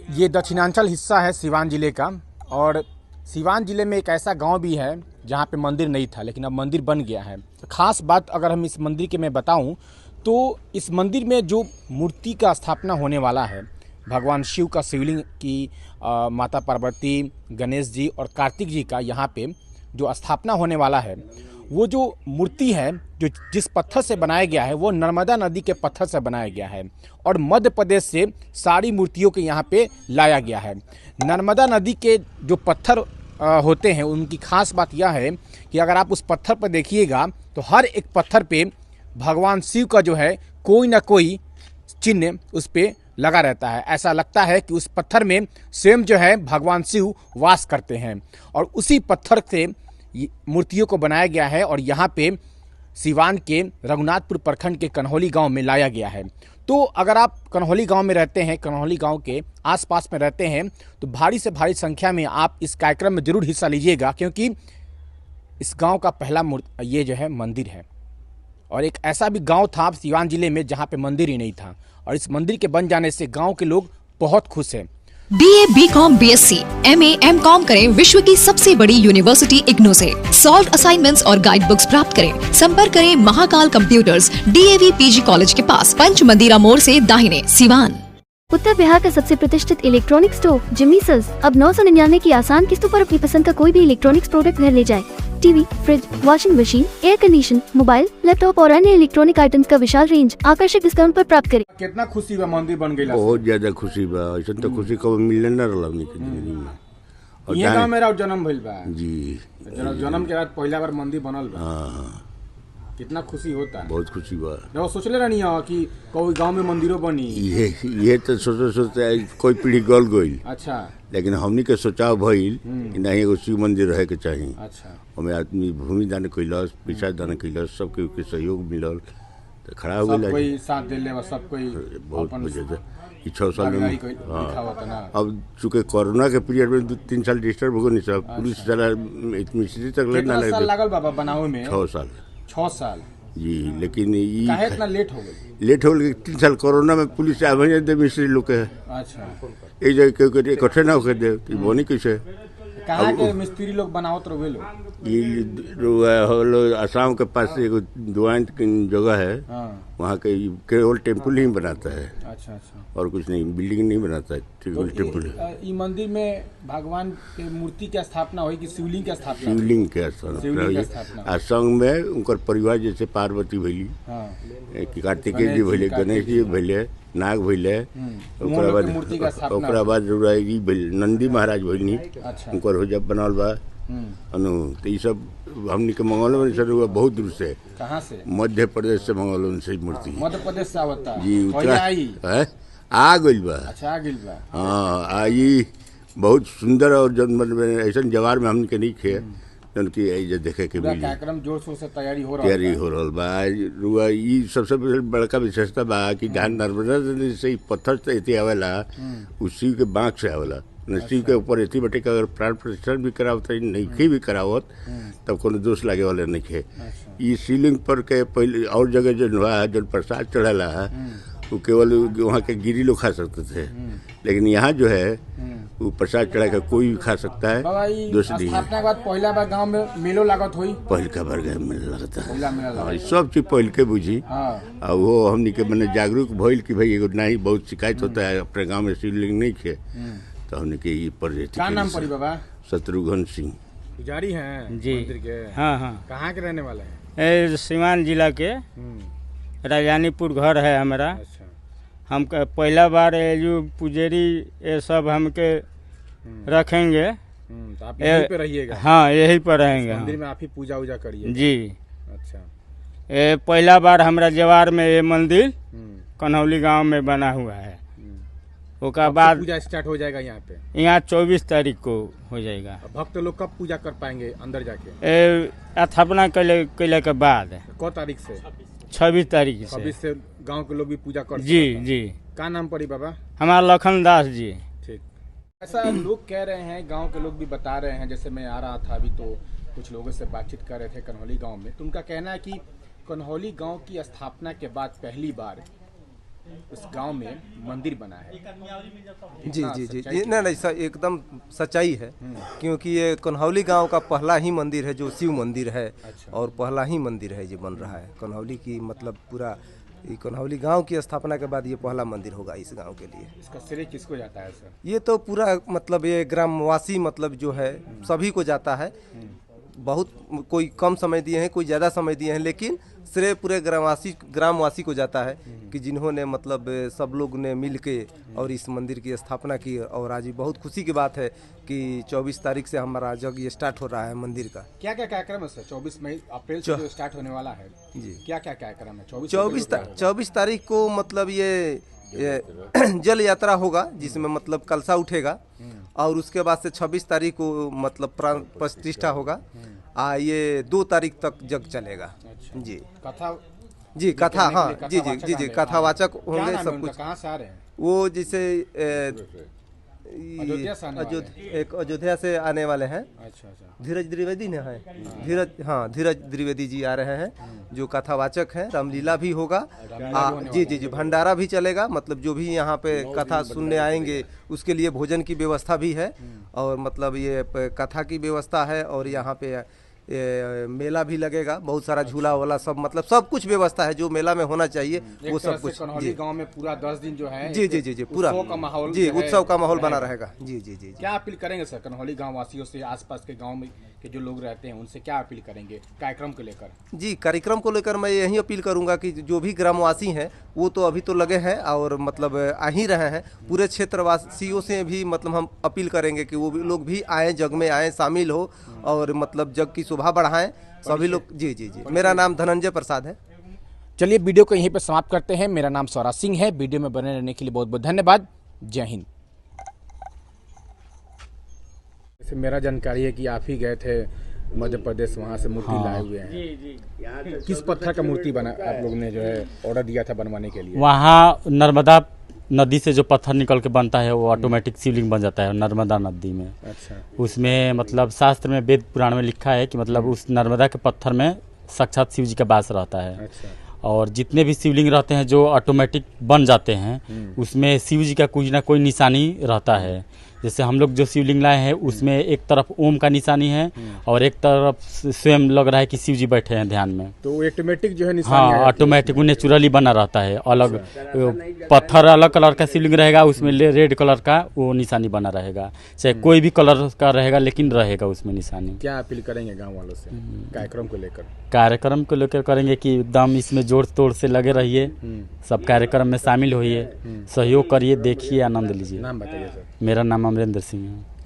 ये दक्षिणांचल हिस्सा है सीवान जिले का। और सीवान जिले में एक ऐसा गांव भी है जहां पे मंदिर नहीं था, लेकिन अब मंदिर बन गया है। खास बात अगर हम इस मंदिर के मैं बताऊं तो इस मंदिर में जो मूर्ति का स्थापना होने वाला है, भगवान शिव का शिवलिंग की माता पार्वती, गणेश जी और कार्तिक जी का यहाँ पे जो स्थापना होने वाला है, वो जो मूर्ति है जो जिस पत्थर से बनाया गया है वो नर्मदा नदी के पत्थर से बनाया गया है। और मध्य प्रदेश से सारी मूर्तियों के यहाँ पे लाया गया है। नर्मदा नदी के जो पत्थर होते हैं उनकी खास बात यह है कि अगर आप उस पत्थर पर देखिएगा तो हर एक पत्थर पे भगवान शिव का जो है कोई ना कोई चिन्ह उस पर लगा रहता है। ऐसा लगता है कि उस पत्थर में स्वयं जो है भगवान शिव वास करते हैं। और उसी पत्थर से मूर्तियों को बनाया गया है और यहाँ पे सीवान के रघुनाथपुर प्रखंड के कन्हौली गांव में लाया गया है। तो अगर आप कन्हौली गांव में रहते हैं, कन्हौली गांव के आसपास में रहते हैं, तो भारी से भारी संख्या में आप इस कार्यक्रम में जरूर हिस्सा लीजिएगा, क्योंकि इस गांव का पहला ये जो है मंदिर है। और एक ऐसा भी गांव था सीवान जिले में जहां पे मंदिर ही नहीं था, और इस मंदिर के बन जाने से गांव के लोग बहुत खुश हैं। BA, BCom, BSc, MA, MCom करें विश्व की सबसे बड़ी यूनिवर्सिटी इग्नू से। सॉल्व असाइनमेंट्स और गाइड बुक्स प्राप्त करें। संपर्क करें Mahakal computers, DAV PG college के पास, पंच मंदिरा मोड़ से दाहिने, सीवान। उत्तर बिहार का सबसे प्रतिष्ठित इलेक्ट्रॉनिक स्टोर जिमीसल्स अब 999 की आसान किस्तों पर अपनी पसंद का कोई भी इलेक्ट्रॉनिक्स प्रोडक्ट घर ले जाए। TV, fridge, washing machine, air condition, mobile, laptop और अन्य इलेक्ट्रॉनिक आइटम्स का विशाल रेंज आकर्षक डिस्काउंट पर प्राप्त करें। कितना खुशी बा मंदिर बन गई। बहुत ज्यादा खुशी बा। ऐसा तो खुशी कभी मिलने न रहा हमनी के जिंदगी में। और ये गांव मेरा जन्म भइल बा जी। जन्म के बाद पहला बार मंदिर बनल बा। हाँ, कितना खुशी होता है। बहुत खुशी बा। जब सोचले रहनी हो कि कोई गांव में मंदिरों बनी। ये तो सोचते कोई पीढ़ी गल गई। अच्छा। लेकिन हमनी के सोचाव भइल कि नहीं एगो शिव मंदिर रहे के चाहिए। अच्छा। हमें आदमी भूमि दान कैलस, पैसा दान कैलस, सबके सहयोग मिलल तो खड़ा हो सब गया। कोई साथ देले बा, सब कोई बहुत अपन मजा था। 6 साल में। हाँ। अब चूंकि कोरोना के पीरियड में 2-3 साल डिस्टर्ब हो गई सब। पुलिस साला मिस्त्री तक कितना साल लागल बाबा बनावे में? 6 साल। 6 साल जी। लेकिन काहे इतना लेट हो गई? लेट हो गई 3 साल कोरोना में। पुलिस आवे दे मिस्त्री लोग के। अच्छा। एक जगह के इकट्ठे ना होकर दे कि बोनी कैसे कहाँ के मिस्त्री लोग बनावत रहे लोग? ये आसाम के पास एक दुआन की जगह है। हाँ। वहाँ के केवल टेम्पल ही बनाता है। अच्छा अच्छा। और कुछ नहीं, बिल्डिंग नहीं बनाता है, केवल टेम्पल। ये मंदिर में भगवान के मूर्ति की स्थापना हुई कि शिवलिंग की स्थापना? शिवलिंग के स्थापना। आ संग में उनकर परिवार जैसे पार्वती भैली, कार्तिकेय जी भैले, गणेश जी भैले, नाग भैले, ओकरा बाद नंदी महाराज भैली। उनकर हो जब बनल बा अनु तो ये सब हमनी के मंगल सर हुआ बहुत दूर से। कहाँ से? मध्य प्रदेश से मंगल से मूर्ति। मध्य प्रदेश से आवता जी। उतरा आ गइल बा। अच्छा, आ गइल बा। हाँ, आई बहुत सुंदर। और जन ऐसा जवार में हमनी के नहीं खे उनकी देखे के मिली। कार्यक्रम जोर शोर से तैयारी हो रहल बा। रुआ ये सबसे बड़का विशेषता बा कि जहाँ नर्मदा नदी से पत्थर से इति आवेला उसी के बाँक से आवेला। शिव के ऊपर इति बटे का अगर प्राण प्रतिष्ठान भी करावत नहीं भी करावत तब कोनो दोष लागे वाले नहीं खे। ये शिवलिंग पर के पहले और जगह जो हुआ जो प्रसाद चढ़ाला वो केवल वहाँ के गिरी लोग खा सकते थे, लेकिन यहाँ जो है वो प्रसाद चढ़ा कर कोई भी खा सकता है। दोष नहीं है। के बाद पहला बार गांव में मेलो लागत हुई। पहल का बार गाँव में लगता है। सब चीज पहल के बुझी। और वो हमनी के मैंने जागरूक भइल कि भाई एगो नहीं बहुत शिकायत होता है अपने गाँव में शिवलिंग नहीं खे, तो हमने के ये पर क्या नाम पड़ी बाबा? शत्रुघ्न सिंह। पुजारी हैं जी। मंदिर के? हाँ हाँ। कहाँ के रहने वाले हैं? सीवान जिला के राजानीपुर घर है हमारा। अच्छा। हम पहला बार जो पुजारी ये सब हमके रखेंगे। तो आप यहीं पे रहिएगा? हाँ, यहीं पर रहेंगे। मंदिर में आप ही पूजा उजा करिए? जी। अच्छा। ये पहला बार हमारा जवार में ये मंदिर कन्हौली गांव में बना हुआ है। उसका बाद पूजा स्टार्ट हो जाएगा यहाँ पे? यहाँ 24 तारीख को हो जाएगा। भक्त लोग कब पूजा कर पाएंगे अंदर जाके? स्थापना कैले के बाद। कौ तारीख से? 26 तारीख से। 26 से गांव के लोग भी पूजा कर? जी जी। क्या नाम पड़ी बाबा? हमारा लखन दास जी। ठीक। ऐसा लोग कह रहे हैं, गांव के लोग भी बता रहे हैं, जैसे मैं आ रहा था अभी तो कुछ लोगों से बातचीत कर रहे थे कन्हौली गाँव में, तो उनका कहना है कि कन्हौली गाँव की स्थापना के बाद पहली बार इस गांव में मंदिर बना है। जी हाँ, जी जी सच्चाई जी नहीं एकदम सच्चाई है, क्योंकि ये कन्हौली गांव का पहला ही मंदिर है जो शिव मंदिर है। अच्छा। और पहला ही मंदिर है जो बन रहा है कन्हौली की, मतलब पूरा ये कन्हौली गांव की स्थापना के बाद ये पहला मंदिर होगा इस गांव के लिए। इसका श्रेय किसको जाता है सर? ये तो पूरा मतलब ये ग्रामवासी मतलब जो है सभी को जाता है। बहुत कोई कम समय दिए हैं, कोई ज़्यादा समय दिए हैं, लेकिन श्रेय पूरे ग्रामवासी को जाता है कि जिन्होंने मतलब सब लोग ने मिल के और इस मंदिर की स्थापना की। और आज बहुत खुशी की बात है कि 24 तारीख से हमारा यज्ञ स्टार्ट हो रहा है मंदिर का। क्या क्या कार्यक्रम है सर? 24 मई अप्रैल से जो स्टार्ट होने वाला है जी। क्या क्या कार्यक्रम है? 24 तारीख को मतलब ये जल यात्रा होगा, जिसमें मतलब कलशा उठेगा। और उसके बाद से 26 तारीख को मतलब प्राण प्रतिष्ठा होगा। ये 2 तारीख तक जग चलेगा। अच्छा। जी कथा जी कथा, हाँ कथावाचक जी जी जी जी आने- कथावाचक क्या होंगे नाम है सब उनका? कुछ। कहाँ से आ रहे हैं? वो जैसे अयोध्या से आने वाले एक अयोध्या से आने वाले हैं। अच्छा अच्छा। धीरज द्विवेदी ने है, धीरज द्विवेदी जी आ रहे हैं जो कथावाचक हैं। रामलीला भी होगा। जी जी जी भंडारा भी चलेगा, मतलब जो भी यहाँ पे कथा सुनने आएंगे उसके लिए भोजन की व्यवस्था भी है। और मतलब ये कथा की व्यवस्था है। और यहाँ पे मेला भी लगेगा, बहुत सारा झूला वाला सब, मतलब सब कुछ व्यवस्था है जो मेला में होना चाहिए वो सब कुछ। कन्हौली गांव में पूरा 10 दिन जो है जी जी जी जी पूरा उत्सव का माहौल जी जो है उत्सव का माहौल बना रहेगा। जी जी जी क्या अपील करेंगे सर कन्हौली गांव वासियों से? आसपास के गांव में के जो लोग रहते हैं उनसे क्या अपील करेंगे कार्यक्रम को लेकर? जी कार्यक्रम को लेकर मैं यही अपील करूंगा कि जो भी ग्रामवासी हैं वो तो अभी तो लगे हैं और मतलब आ ही रहे हैं। पूरे क्षेत्रवासियों से भी मतलब हम अपील करेंगे कि वो भी लोग भी आए, जग में आए, शामिल हो और मतलब जग की शोभा बढ़ाएं सभी लोग। जी जी जी मेरा नाम धनंजय प्रसाद है। चलिए वीडियो को यहीं पर समाप्त करते हैं। मेरा नाम स्वराज सिंह है। वीडियो में बने रहने के लिए बहुत बहुत धन्यवाद। जय हिंद। जैसे मेरा जानकारी है कि आप ही गए थे मध्य प्रदेश, वहाँ से मूर्ति लाए हुए हैं। जी। किस पत्थर का मूर्ति बना आप लोग ने जो है ऑर्डर दिया था बनवाने के लिए? वहाँ नर्मदा नदी से जो पत्थर निकल के बनता है वो ऑटोमेटिक शिवलिंग बन जाता है नर्मदा नदी में। अच्छा। उसमें मतलब शास्त्र में, वेद पुराण में लिखा है कि मतलब उस नर्मदा के पत्थर में साक्षात शिव जी का वास रहता है। अच्छा। और जितने भी शिवलिंग रहते हैं जो ऑटोमेटिक बन जाते हैं उसमें शिव जी का कुछ ना कोई निशानी रहता है। जैसे हम लोग जो शिवलिंग लाए हैं उसमें एक तरफ ओम का निशानी है और एक तरफ स्वयं लग रहा है कि शिव जी बैठे हैं ध्यान में। तो ऑटोमेटिक जो है निशानी हाँ ऑटोमेटिक नेचुरली बना रहता है। अलग पत्थर अलग कलर का शिवलिंग रहेगा, उसमें रेड कलर का वो निशानी बना रहेगा, चाहे कोई भी कलर का रहेगा लेकिन रहेगा उसमें निशानी। क्या अपील करेंगे गांव वालों से कार्यक्रम को लेकर? कार्यक्रम को लेकर करेंगे कि एकदम इसमें जोर तोड़ से लगे रहिए, सब कार्यक्रम में शामिल होइए, सहयोग करिए, देखिए, आनंद लीजिए। नाम बताइए सर। मेरा नाम अमरेंद्र सिंह है।